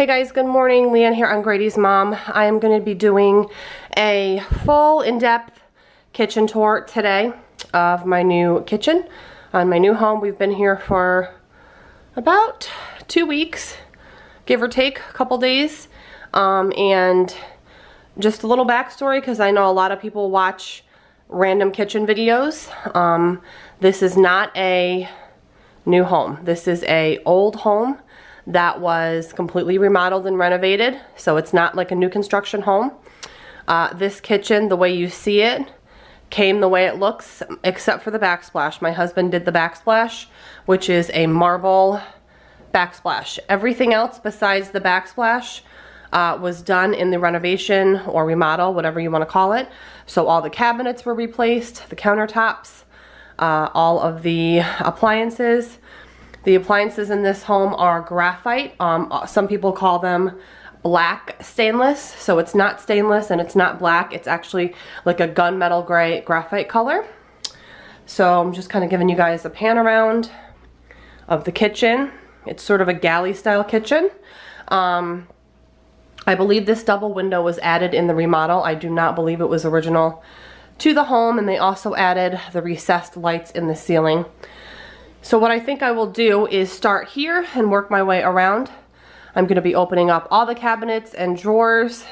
Hey guys, good morning. Leanne here on GradysMom. I am going to be doing a full in-depth kitchen tour today of my new kitchen on my new home. We've been here for about 2 weeks, give or take a couple days. And just a little backstory, because I know a lot of people watch random kitchen videos. This is not a new home. This is a old home that was completely remodeled and renovated, so it's not like a new construction home. This kitchen, the way you see it, came the way it looks, except for the backsplash. My husband did the backsplash, which is a marble backsplash. Everything else besides the backsplash was done in the renovation or remodel, whatever you want to call it. So all the cabinets were replaced, the countertops, all of the appliances. The appliances in this home are graphite. Some people call them black stainless. So it's not stainless and it's not black. It's actually like a gunmetal gray graphite color. So I'm just kind of giving you guys a pan around of the kitchen. It's sort of a galley style kitchen. I believe this double window was added in the remodel. I do not believe it was original to the home, and they also added the recessed lights in the ceiling. So what I think I will do is start here and work my way around. I'm going to be opening up all the cabinets and drawers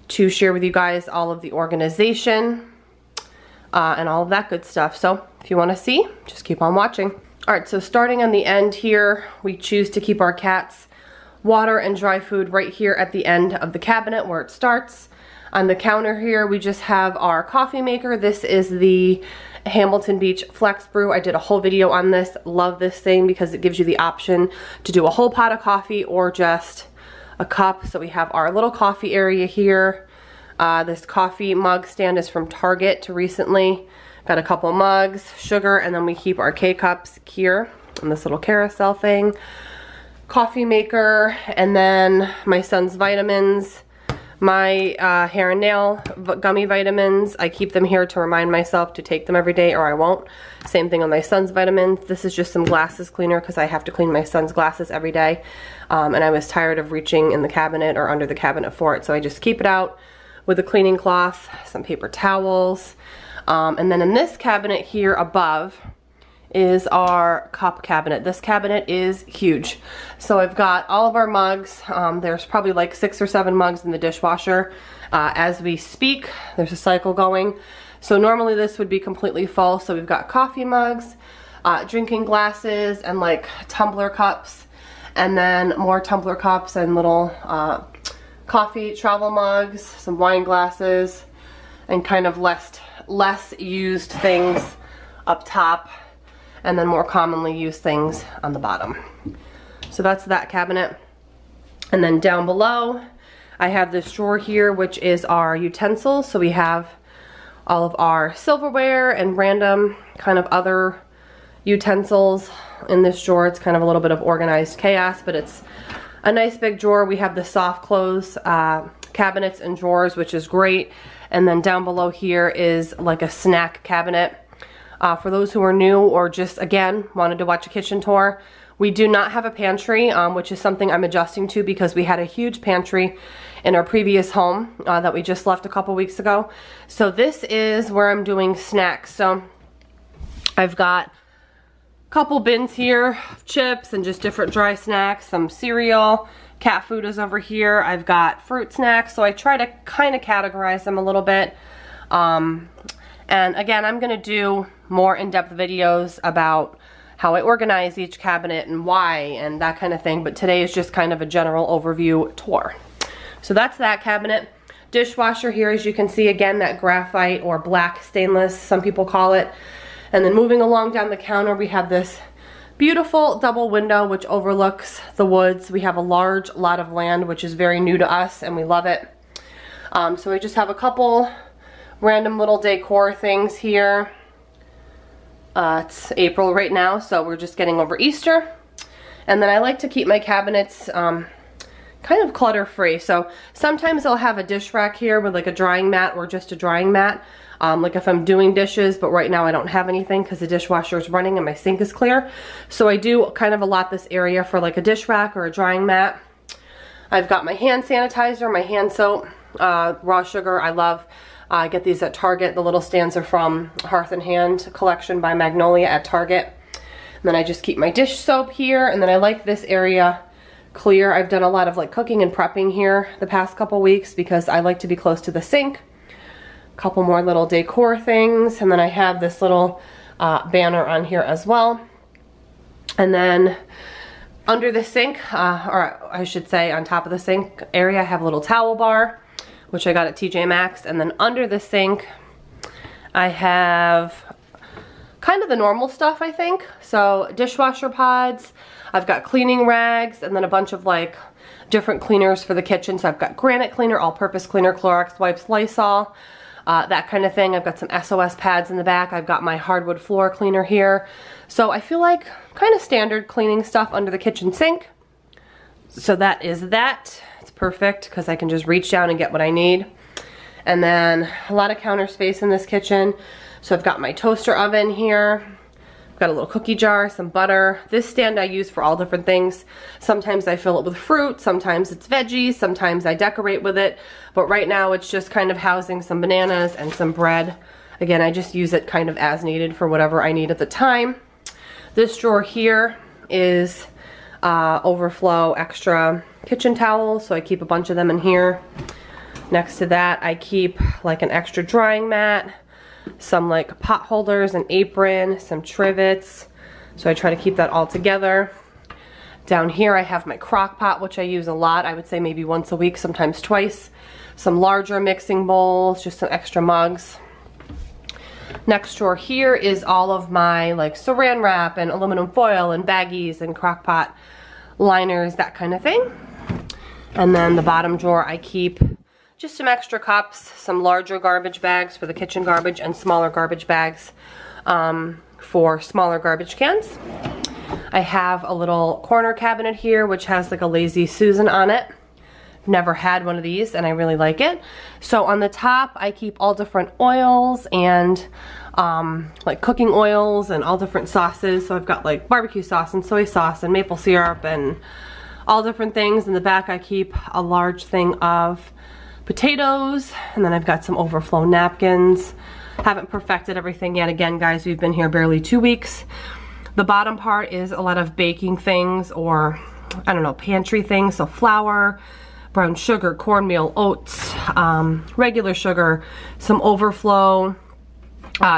to share with you guys all of the organization and all of that good stuff. So if you want to see, just keep on watching. Alright, so starting on the end here, we choose to keep our cats' water and dry food right here at the end of the cabinet where it starts. On the counter here, we just have our coffee maker. This is the Hamilton Beach Flex Brew. I did a whole video on this. Love this thing because it gives you the option to do a whole pot of coffee or just a cup. So we have our little coffee area here. This coffee mug stand is from Target to recently. Got a couple mugs, sugar, and then we keep our K-cups here in this little carousel thing. Coffee maker, and then my son's vitamins. My hair and nail gummy vitamins, I keep them here to remind myself to take them every day or I won't. Same thing with my son's vitamins. This is just some glasses cleaner because I have to clean my son's glasses every day. And I was tired of reaching in the cabinet or under the cabinet for it, so I just keep it out with a cleaning cloth, some paper towels. And then in this cabinet here above is our cup cabinet. This cabinet is huge. So I've got all of our mugs. There's probably like 6 or 7 mugs in the dishwasher. As we speak, there's a cycle going. So normally this would be completely full. So we've got coffee mugs, drinking glasses, and like tumbler cups. And then more tumbler cups and little coffee travel mugs, some wine glasses, and kind of less used things up top, and then more commonly used things on the bottom. So that's that cabinet. And then down below, I have this drawer here, which is our utensils. So we have all of our silverware and random kind of other utensils in this drawer. It's kind of a little bit of organized chaos, but it's a nice big drawer. We have the soft close cabinets and drawers, which is great. And then down below here is like a snack cabinet. For those who are new or just, again, wanted to watch a kitchen tour, we do not have a pantry, which is something I'm adjusting to because we had a huge pantry in our previous home that we just left a couple weeks ago. So this is where I'm doing snacks. So I've got a couple bins here of chips and just different dry snacks, some cereal. Cat food is over here. I've got fruit snacks, so I try to kind of categorize them a little bit. And again, I'm going to do more in-depth videos about how I organize each cabinet and why and that kind of thing, but today is just kind of a general overview tour. So that's that cabinet. Dishwasher here, as you can see, again, that graphite or black stainless, some people call it. And then moving along down the counter, we have this beautiful double window which overlooks the woods. We have a large lot of land, which is very new to us, and we love it. So we just have a couple random little decor things here. It's April right now, so we're just getting over Easter. And then I like to keep my cabinets kind of clutter free. So sometimes I'll have a dish rack here with like a drying mat or just a drying mat. Like if I'm doing dishes, but right now I don't have anything because the dishwasher is running and my sink is clear. So I do kind of allot this area for like a dish rack or a drying mat. I've got my hand sanitizer, my hand soap, raw sugar. I love, I get these at Target. The little stands are from Hearth and Hand collection by Magnolia at Target. And then I just keep my dish soap here, and then I like this area clear. I've done a lot of like cooking and prepping here the past couple weeks because I like to be close to the sink. A couple more little decor things, and then I have this little banner on here as well. And then under the sink, or I should say on top of the sink area, I have a little towel bar, which I got at TJ Maxx. And then under the sink, I have kind of the normal stuff, I think. So dishwasher pods, I've got cleaning rags, and then a bunch of like different cleaners for the kitchen. So I've got granite cleaner, all-purpose cleaner, Clorox wipes, Lysol, that kind of thing. I've got some SOS pads in the back. I've got my hardwood floor cleaner here. So I feel like kind of standard cleaning stuff under the kitchen sink. So that is that. It's perfect because I can just reach down and get what I need. And then a lot of counter space in this kitchen. So I've got my toaster oven here. I've got a little cookie jar, some butter. This stand I use for all different things. Sometimes I fill it with fruit, sometimes it's veggies, sometimes I decorate with it. But right now it's just kind of housing some bananas and some bread. Again, I just use it kind of as needed for whatever I need at the time. This drawer here is overflow extra kitchen towels, so I keep a bunch of them in here. Next to that, I keep like an extra drying mat, some like pot holders, an apron, some trivets. So I try to keep that all together. Down here I have my crock pot, which I use a lot. I would say maybe once a week, sometimes twice. Some larger mixing bowls, just some extra mugs. Next drawer here is all of my like saran wrap and aluminum foil and baggies and crock pot liners, that kind of thing. And then the bottom drawer I keep just some extra cups, some larger garbage bags for the kitchen garbage, and smaller garbage bags for smaller garbage cans. I have a little corner cabinet here which has like a Lazy Susan on it. Never had one of these and I really like it. So on the top I keep all different oils and like cooking oils and all different sauces. So I've got like barbecue sauce and soy sauce and maple syrup and all different things. In the back I keep a large thing of potatoes, and then I've got some overflow napkins. Haven't perfected everything yet. Again, guys, we've been here barely 2 weeks. The bottom part is a lot of baking things, or I don't know, pantry things. So flour, brown sugar, cornmeal, oats, regular sugar, some overflow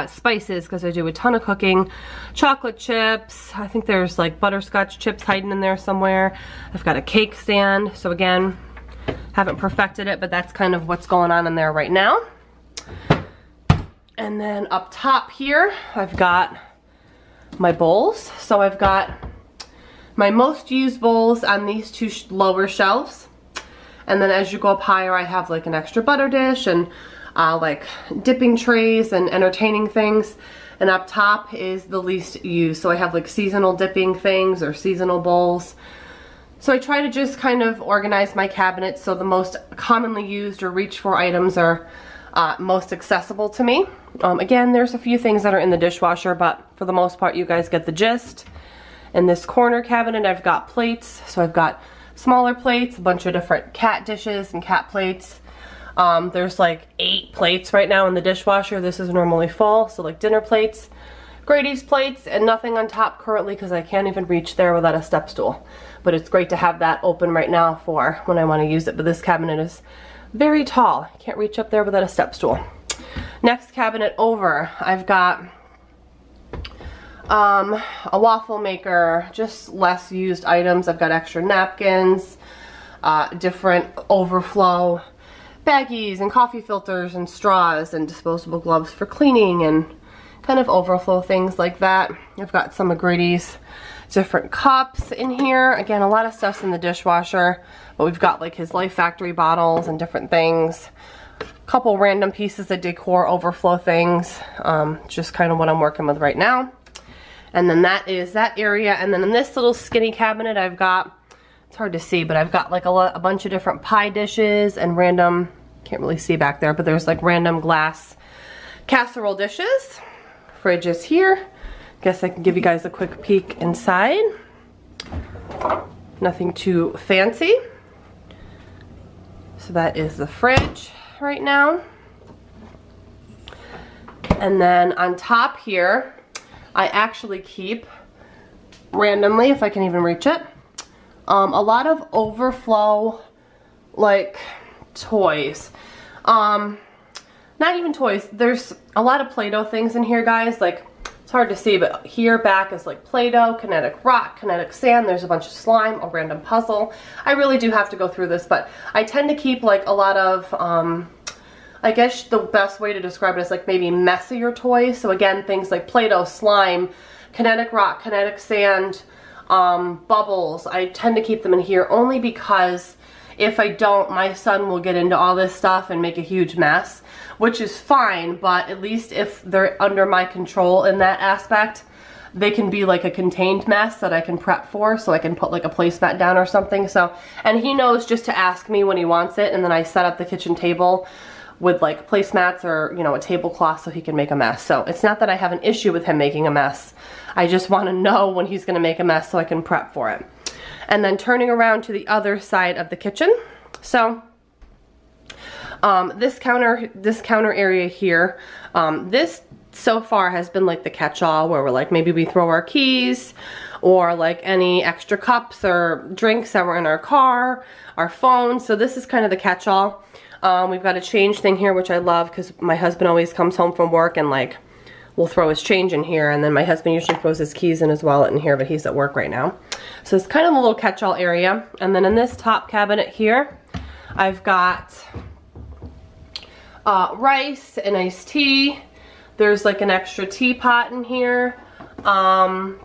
spices because I do a ton of cooking, chocolate chips. I think there's like butterscotch chips hiding in there somewhere. I've got a cake stand. So again, haven't perfected it, but that's kind of what's going on in there right now. And then up top here, I've got my bowls. So I've got my most used bowls on these two lower shelves. And then as you go up higher, I have like an extra butter dish and like dipping trays and entertaining things. And up top is the least used. So I have like seasonal dipping things or seasonal bowls. So I try to just kind of organize my cabinet so the most commonly used or reached for items are most accessible to me. Again, there's a few things that are in the dishwasher, but for the most part you guys get the gist. In this corner cabinet I've got plates. So I've got smaller plates, a bunch of different cat dishes and cat plates. There's like 8 plates right now in the dishwasher. This is normally full, so like dinner plates, Grady's plates, and nothing on top currently because I can't even reach there without a step stool. But it's great to have that open right now for when I want to use it. But this cabinet is very tall. I can't reach up there without a step stool. Next cabinet over, I've got a waffle maker, just less used items. I've got extra napkins, different overflow baggies and coffee filters and straws and disposable gloves for cleaning and kind of overflow things like that. I've got some of Grady's different cups in here. Again, a lot of stuff's in the dishwasher, but we've got like his Life Factory bottles and different things. A couple random pieces of decor overflow things. Just kind of what I'm working with right now. And then that is that area. And then in this little skinny cabinet I've got, it's hard to see, but I've got like a bunch of different pie dishes and random, can't really see back there, but there's like random glass casserole dishes. Fridge is here. Guess I can give you guys a quick peek inside. Nothing too fancy. So that is the fridge right now. And then on top here, I actually keep, randomly, if I can even reach it, a lot of overflow, like, toys. Not even toys, there's a lot of Play-Doh things in here, guys. Like, it's hard to see, but here back is like Play-Doh, kinetic rock, kinetic sand, there's a bunch of slime, a random puzzle. I really do have to go through this, but I tend to keep like a lot of, I guess the best way to describe it is like maybe messier toys. So again, things like Play-Doh, slime, kinetic rock, kinetic sand, bubbles. I tend to keep them in here only because if I don't, my son will get into all this stuff and make a huge mess, which is fine, but at least if they're under my control in that aspect, they can be like a contained mess that I can prep for, so I can put like a placemat down or something. So, and he knows just to ask me when he wants it, and then I set up the kitchen table with like placemats or, you know, a tablecloth so he can make a mess. So it's not that I have an issue with him making a mess. I just want to know when he's going to make a mess so I can prep for it. And then turning around to the other side of the kitchen. So this counter area here, this so far has been like the catch-all where we're like, maybe we throw our keys or like any extra cups or drinks that were in our car, our phones. So this is kind of the catch-all. We've got a change thing here, which I love because my husband always comes home from work and like will throw his change in here, and then my husband usually throws his keys in his wallet in here, but he's at work right now. So it's kind of a little catch-all area. And then in this top cabinet here, I've got rice and iced tea. There's like an extra teapot in here.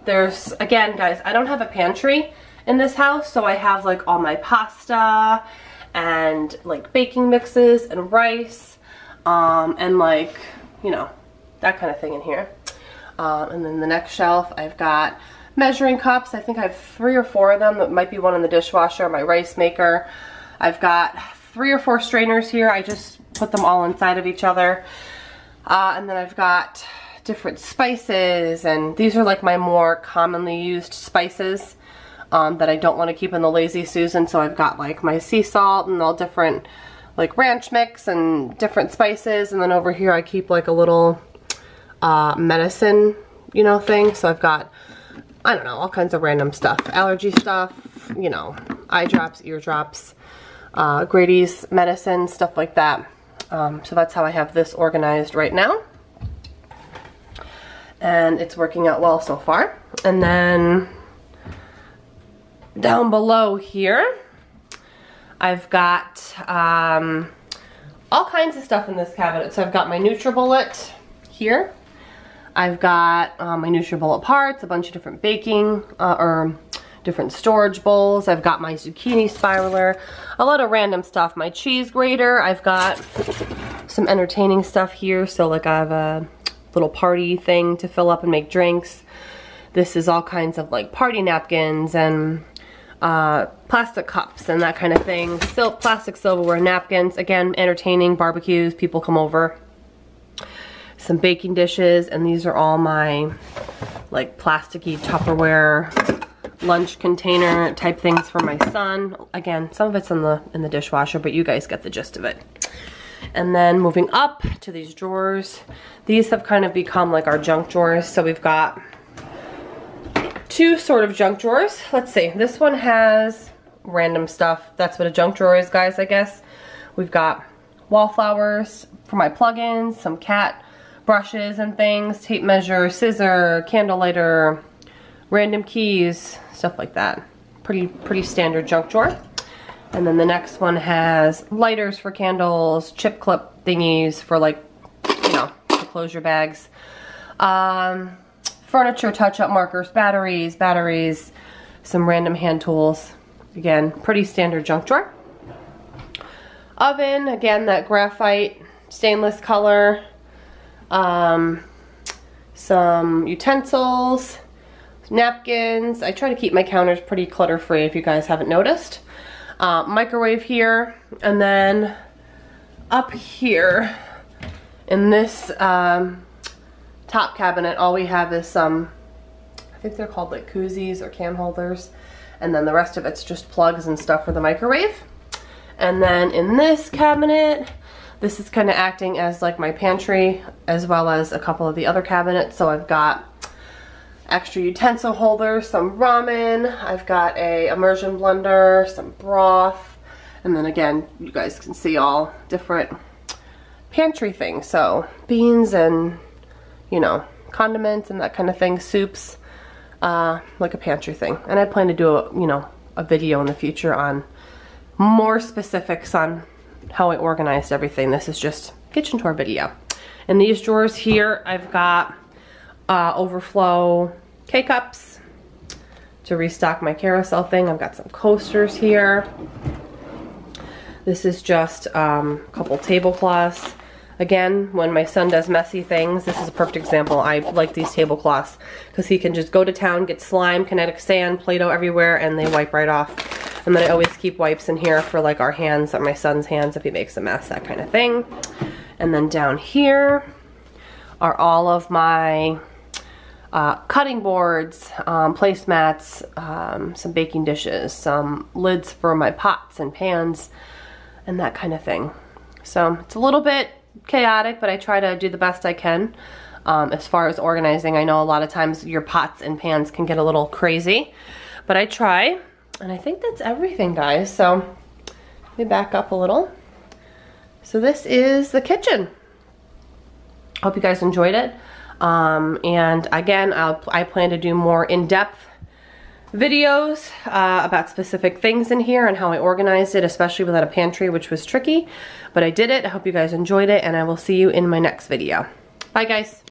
There's, again guys, I don't have a pantry in this house, so I have like all my pasta and like baking mixes and rice, and like, you know, that kind of thing in here. And then the next shelf, I've got measuring cups. I think I have 3 or 4 of them. That might be one in the dishwasher, my rice maker. I've got 3 or 4 strainers here. I just put them all inside of each other. And then I've got different spices, and these are like my more commonly used spices that I don't want to keep in the Lazy Susan. So I've got like my sea salt and all different like ranch mix and different spices. And then over here I keep like a little medicine, you know, thing. So I've got, I don't know, all kinds of random stuff, allergy stuff, you know, eye drops, ear drops, Grady's medicine, stuff like that. So that's how I have this organized right now, and it's working out well so far. And then down below here, I've got all kinds of stuff in this cabinet. So I've got my NutriBullet here. I've got my NutriBullet parts, a bunch of different baking or different storage bowls. I've got my zucchini spiraler, a lot of random stuff. My cheese grater. I've got some entertaining stuff here. So like I have a little party thing to fill up and make drinks. This is all kinds of like party napkins and plastic cups and that kind of thing. Plastic silverware, napkins. Again, entertaining, barbecues, people come over. Some baking dishes, and these are all my like plasticky Tupperware lunch container type things for my son. Again, some of it's in the dishwasher, but you guys get the gist of it. And then moving up to these drawers, these have kind of become like our junk drawers. So we've got 2 sort of junk drawers. Let's see, this one has random stuff. That's what a junk drawer is, guys, I guess. We've got wallflowers for my plugins, some cat brushes and things, tape measure, scissor, candle lighter, random keys, stuff like that. Pretty standard junk drawer. And then the next one has lighters for candles, chip clip thingies for like, you know, to close your bags. Furniture touch-up markers, batteries, some random hand tools. Again, pretty standard junk drawer. Oven, again, that graphite stainless color. Some utensils, napkins. I try to keep my counters pretty clutter-free if you guys haven't noticed. Microwave here, and then up here in this top cabinet, all we have is some, I think they're called like koozies or can holders, and then the rest of it's just plugs and stuff for the microwave. And then in this cabinet, this is kind of acting as like my pantry as well as a couple of the other cabinets. So I've got extra utensil holders, some ramen, I've got a immersion blender, some broth, and then again, you guys can see all different pantry things. So beans and, you know, condiments and that kind of thing, soups, like a pantry thing. And I plan to do a, you know, a video in the future on more specifics on how I organized everything. This is just kitchen tour video. In these drawers here, I've got overflow K-cups to restock my carousel thing. I've got some coasters here. This is just a couple tablecloths. Again, when my son does messy things, this is a perfect example. I like these tablecloths because he can just go to town, get slime, kinetic sand, Play-Doh everywhere, and they wipe right off. And then I always keep wipes in here for like our hands, or my son's hands if he makes a mess, that kind of thing. And then down here are all of my cutting boards, placemats, some baking dishes, some lids for my pots and pans, and that kind of thing. So it's a little bit chaotic, but I try to do the best I can as far as organizing. I know a lot of times your pots and pans can get a little crazy, but I try. And I think that's everything, guys. So let me back up a little. So this is the kitchen. Hope you guys enjoyed it. And again, I plan to do more in-depth videos about specific things in here and how I organized it, especially without a pantry, which was tricky. But I did it. I hope you guys enjoyed it, and I will see you in my next video. Bye, guys.